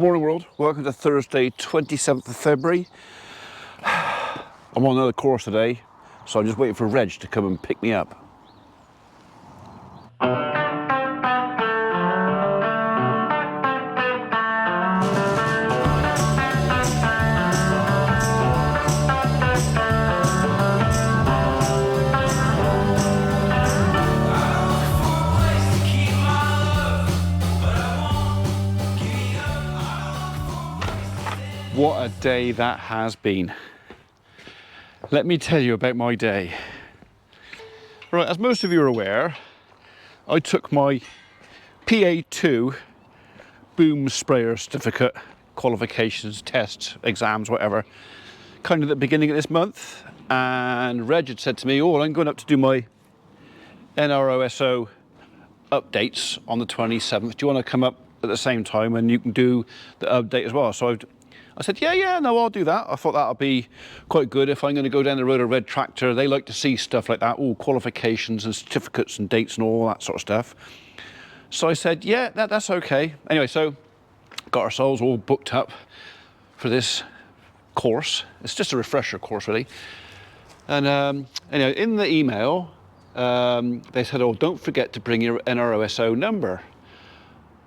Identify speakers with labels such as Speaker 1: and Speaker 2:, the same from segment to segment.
Speaker 1: Morning world, welcome to Thursday 27th of February. I'm on another course today, so I'm just waiting for Reg to come and pick me up. What a day that has been. Let me tell you about my day. Right, as most of you are aware, I took my PA2 boom sprayer certificate, qualifications, tests, exams, whatever, kind of at the beginning of this month. And Reg had said to me, oh, I'm going up to do my NRoSO updates on the 27th. Do you want to come up at the same time and you can do the update as well? So I said, yeah, no, I'll do that. I thought that'll be quite good if I'm going to go down the road of Red Tractor. They like to see stuff like that, all qualifications and certificates and dates and all that sort of stuff. So I said, yeah, that's okay. Anyway, so got ourselves all booked up for this course. It's just a refresher course, really. And anyway, in the email, they said, oh, don't forget to bring your NRoSO number.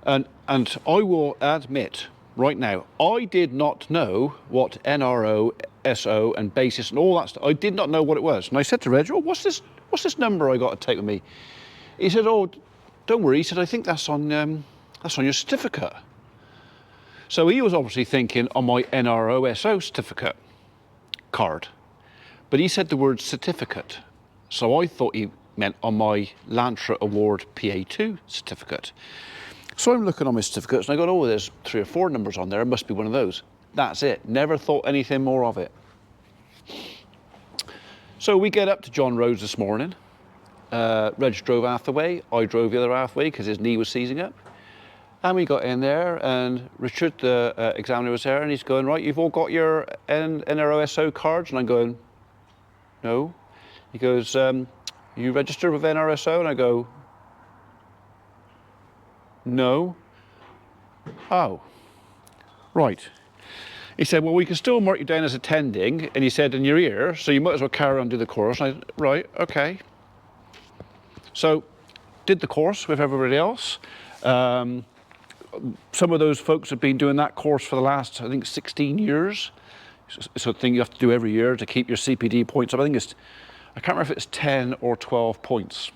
Speaker 1: And I will admit, right now, I did not know what NRoSO and basis and all that stuff, I did not know what it was. And I said to Reg, oh, what's this number I got to take with me? He said, oh, don't worry. He said, I think that's on your certificate. So he was obviously thinking on my NRoSO certificate card, but he said the word certificate. So I thought he meant on my Lantra Award PA2 certificate. So I'm looking on my certificates and I go, oh, there's 3 or 4 numbers on there. It must be one of those. That's it. Never thought anything more of it. So we get up to John Roads this morning. Reg drove half the way. I drove the other half way because his knee was seizing up. And we got in there and Richard, the examiner, was there and he's going, right, you've all got your NRoSO cards? And I'm going, no. He goes, you registered with NRoSO? And I go, no. Oh, right. He said, well, we can still mark you down as attending, and he said, in your ear, so you might as well carry on and do the course. And I said, right, okay. So, did the course with everybody else. Some of those folks have been doing that course for the last, I think, 16 years. It's a thing you have to do every year to keep your CPD points up. I can't remember if it's 10 or 12 points.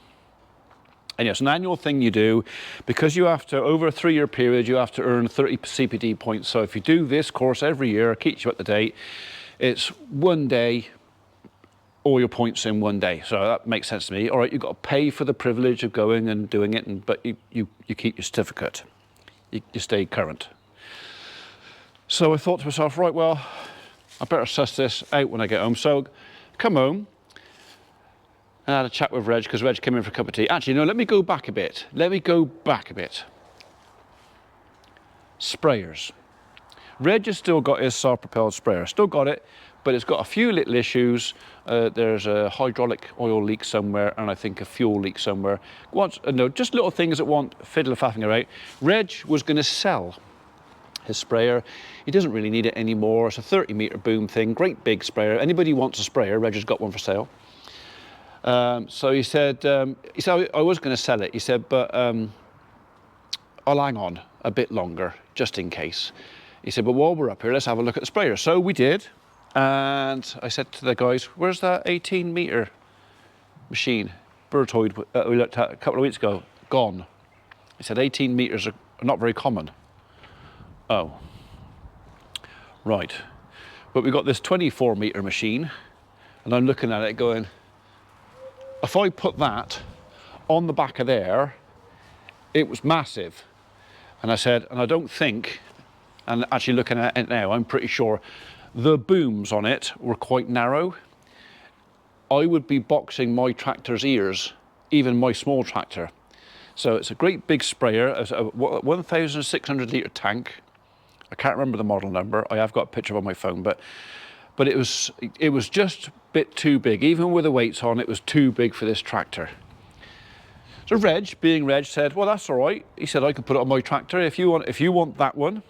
Speaker 1: And yes, an annual thing you do, because you have to, over a 3-year period, you have to earn 30 CPD points. So if you do this course every year, it keeps you up to date. It's one day, all your points in one day. So that makes sense to me. All right, you've got to pay for the privilege of going and doing it, but you keep your certificate. You stay current. So I thought to myself, right, well, I better suss this out when I get home. So come home. And I had a chat with Reg, because Reg came in for a cup of tea. Actually, no, let me go back a bit. Sprayers. Reg has still got his self-propelled sprayer. Still got it, but it's got a few little issues. There's a hydraulic oil leak somewhere, and I think a fuel leak somewhere. Just little things that want fiddle-faffing about. Reg was going to sell his sprayer. He doesn't really need it anymore. It's a 30-metre boom thing, great big sprayer. Anybody who wants a sprayer, Reg has got one for sale. So he said, I was going to sell it. He said, but I'll hang on a bit longer, just in case. He said, but while we're up here, let's have a look at the sprayer. So we did. And I said to the guys, where's that 18-metre machine, Bertoid, we looked at a couple of weeks ago? Gone. He said, 18 metres are not very common. Oh. Right. But we got this 24-metre machine, and I'm looking at it going, if I put that on the back of there, it was massive. And I said, and I don't think, and actually looking at it now, I'm pretty sure the booms on it were quite narrow. I would be boxing my tractor's ears, even my small tractor. So it's a great big sprayer, it's a 1,600 litre tank. I can't remember the model number. I have got a picture on my phone, but it was just a bit too big. Even with the weights on, it was too big for this tractor. So Reg, being Reg, said, well, that's all right. He said, I could put it on my tractor if you want that one.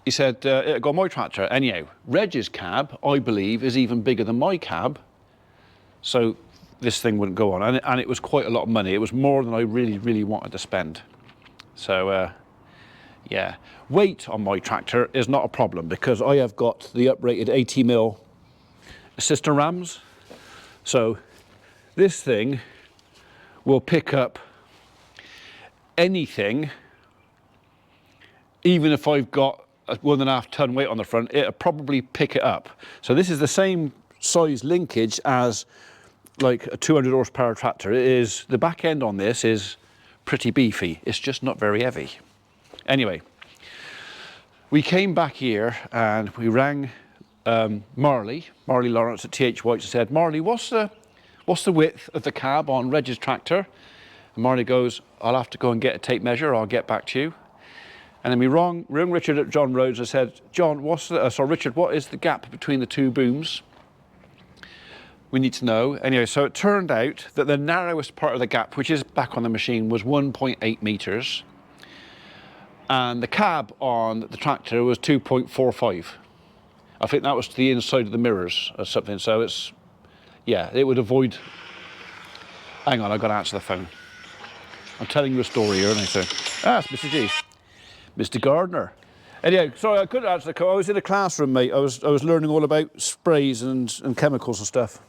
Speaker 1: He said, it'll go on my tractor. Anyhow, Reg's cab, I believe, is even bigger than my cab. So this thing wouldn't go on. And it was quite a lot of money. It was more than I really, really wanted to spend. So, yeah. Weight on my tractor is not a problem because I have got the uprated 80mm cistern rams. So this thing will pick up anything, even if I've got a 1.5 ton weight on the front, it'll probably pick it up. So this is the same size linkage as like a 200 horsepower tractor. It is, the back end on this is pretty beefy. It's just not very heavy. Anyway, we came back here and we rang Marley Lawrence at TH White's and said, Marley, what's the width of the cab on Reg's tractor? And Marley goes, I'll have to go and get a tape measure, I'll get back to you. And then we rang Richard at John Rhodes and said, John, Richard, what is the gap between the two booms? We need to know. Anyway, so it turned out that the narrowest part of the gap, which is back on the machine, was 1.8 meters. And the cab on the tractor was 2.45. I think that was to the inside of the mirrors or something. So it's, yeah, it would avoid. Hang on, I've got to answer the phone. I'm telling you a story here, and I say, it's Mr. G. Mr. Gardner. Anyway, sorry, I couldn't answer the call. I was in a classroom, mate. I was learning all about sprays and chemicals and stuff.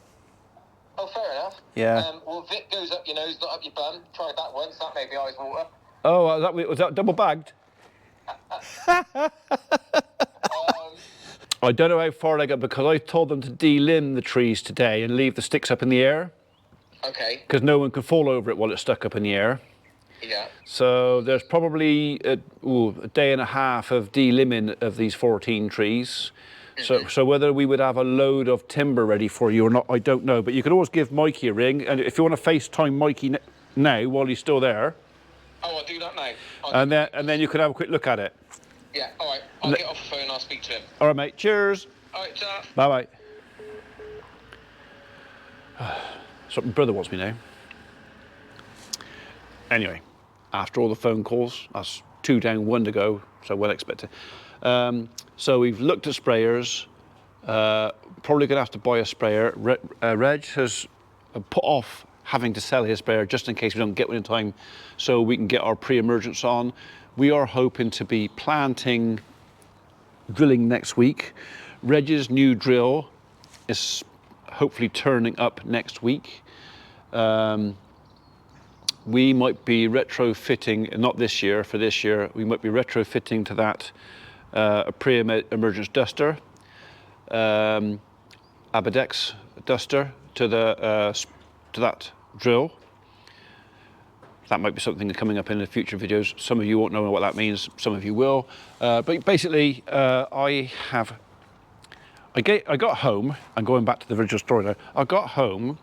Speaker 2: Oh, fair enough.
Speaker 1: Yeah.
Speaker 2: Well, Vic goes up your nose, not up your bum. Tried that once. That made my eyes water.
Speaker 1: Oh, was that double bagged? I don't know how far they got because I told them to delimb the trees today and leave the sticks up in the air.
Speaker 2: Okay.
Speaker 1: Because no one can fall over it while it's stuck up in the air.
Speaker 2: Yeah.
Speaker 1: So there's probably a day and a half of delimbing of these 14 trees. So whether we would have a load of timber ready for you or not, I don't know. But you can always give Mikey a ring, and if you want to FaceTime Mikey now while he's still there.
Speaker 2: Oh, I'll do that now.
Speaker 1: And then you can have a quick look at it.
Speaker 2: Yeah. All right. I'll get off the phone and I'll speak to him.
Speaker 1: All right, mate. Cheers.
Speaker 2: All right, ta.
Speaker 1: Bye bye. So my brother wants me now. Anyway. After all the phone calls, that's 2 down, 1 to go, so well expected. So we've looked at sprayers, probably gonna have to buy a sprayer. Reg has put off having to sell his sprayer just in case we don't get one in time so we can get our pre-emergence on. We are hoping to be drilling next week. Reg's new drill is hopefully turning up next week. We might be retrofitting, not this year, for this year, we might be retrofitting to that a pre-emergence duster, Abadex duster to that drill. That might be something coming up in the future videos. Some of you won't know what that means, some of you will. But basically, I got home, and going back to the original story now, I got home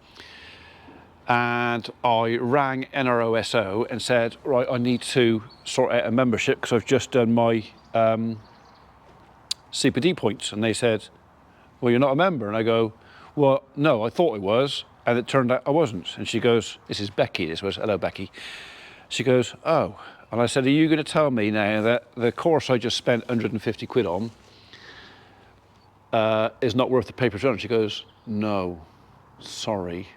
Speaker 1: and I rang NRoSO and said, right, I need to sort out a membership because I've just done my CPD points. And they said, well, you're not a member. And I go, well, no, I thought I was. And it turned out I wasn't. And she goes, this is Becky, this was, hello, Becky. She goes, oh. And I said, are you going to tell me now that the course I just spent 150 quid on is not worth the paper it's on? She goes, no, sorry.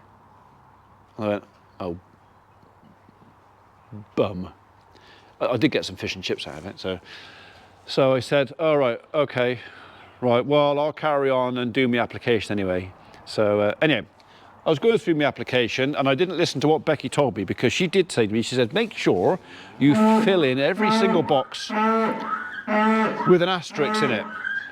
Speaker 1: I went, oh, bum. I did get some fish and chips out of it, so I said, all right, okay, right, well, I'll carry on and do my application anyway. So anyway, I was going through my application and I didn't listen to what Becky told me because she did say to me, she said, make sure you fill in every single box with an asterisk in it.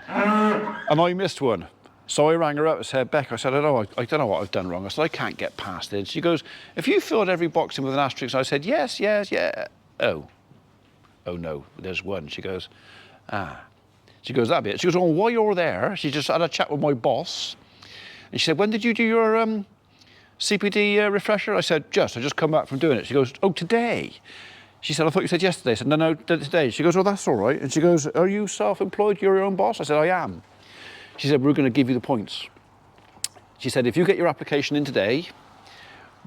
Speaker 1: And I missed one. So I rang her up and said, Beck, I said, I don't know what I've done wrong. I said, I can't get past it. She goes, if you filled every box in with an asterisk, I said, yes, yeah. Oh no, there's one. She goes, She goes, that'd be it. She goes, well, while you're there, she just had a chat with my boss. And she said, when did you do your CPD refresher? I said, I just come back from doing it. She goes, oh, today. She said, I thought you said yesterday. I said, no, today. She goes, well, that's all right. And she goes, are you self-employed? You're your own boss? I said, I am. She said, we're going to give you the points. She said, if you get your application in today,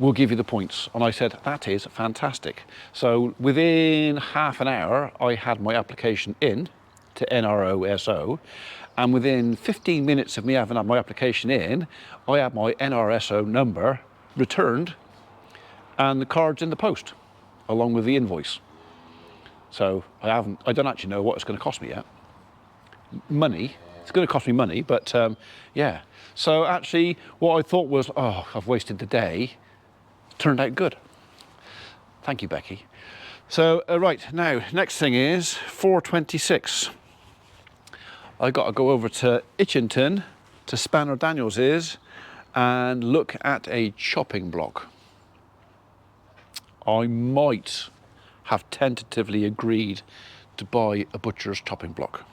Speaker 1: we'll give you the points. And I said, that is fantastic. So within half an hour, I had my application in to NRoSO. And within 15 minutes of me having had my application in, I had my NRoSO number returned and the card's in the post, along with the invoice. So I don't actually know what it's going to cost me yet. Money, it's going to cost me money, but yeah. So actually, what I thought was, oh, I've wasted the day, turned out good. Thank you, Becky. So, right, now, next thing is 4:26. I got to go over to Itchington, to Spanner Daniels's, and look at a chopping block. I might have tentatively agreed to buy a butcher's chopping block.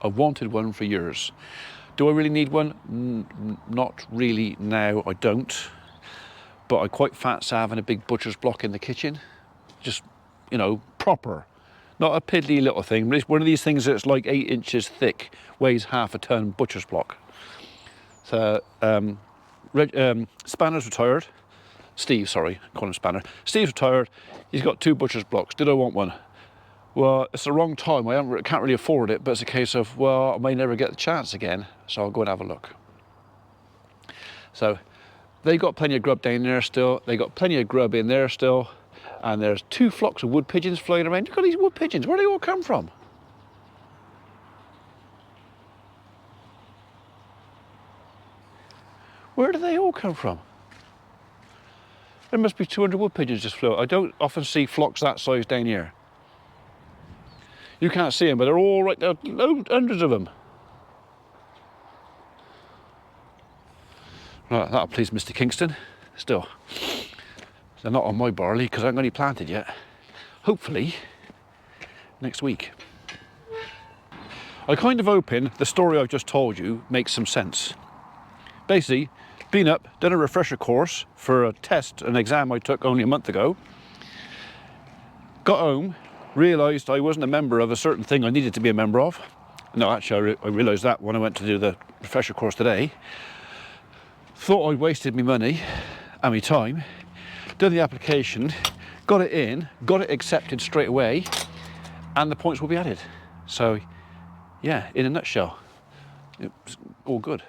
Speaker 1: I've wanted one for years. Do I really need one? Not really now, I don't. But I quite fancy having a big butcher's block in the kitchen. Just, you know, proper. Not a piddly little thing, but it's one of these things that's like 8 inches thick, weighs half a ton, butcher's block. So, Spanner's retired. Steve, sorry, call him Spanner. Steve's retired, he's got 2 butcher's blocks. Did I want one? Well, it's the wrong time. I can't really afford it, but it's a case of, well, I may never get the chance again, so I'll go and have a look. So, they got plenty of grub down there still. They got plenty of grub in there still. And there's 2 flocks of wood pigeons flying around. Look at these wood pigeons. Where do they all come from? Where do they all come from? There must be 200 wood pigeons just flew. I don't often see flocks that size down here. You can't see them, but they're all right there. Hundreds of them. Right, that'll please Mr. Kingston. Still. They're not on my barley because I haven't got any planted yet. Hopefully, next week. I kind of hoping the story I've just told you makes some sense. Basically, been up, done a refresher course for a test, an exam I took only a month ago. Got home, realised I wasn't a member of a certain thing I needed to be a member of. No, actually, I realised that when I went to do the refresher course today. Thought I'd wasted my money and my time. Done the application, got it in, got it accepted straight away, and the points will be added. So, yeah, in a nutshell, it's all good.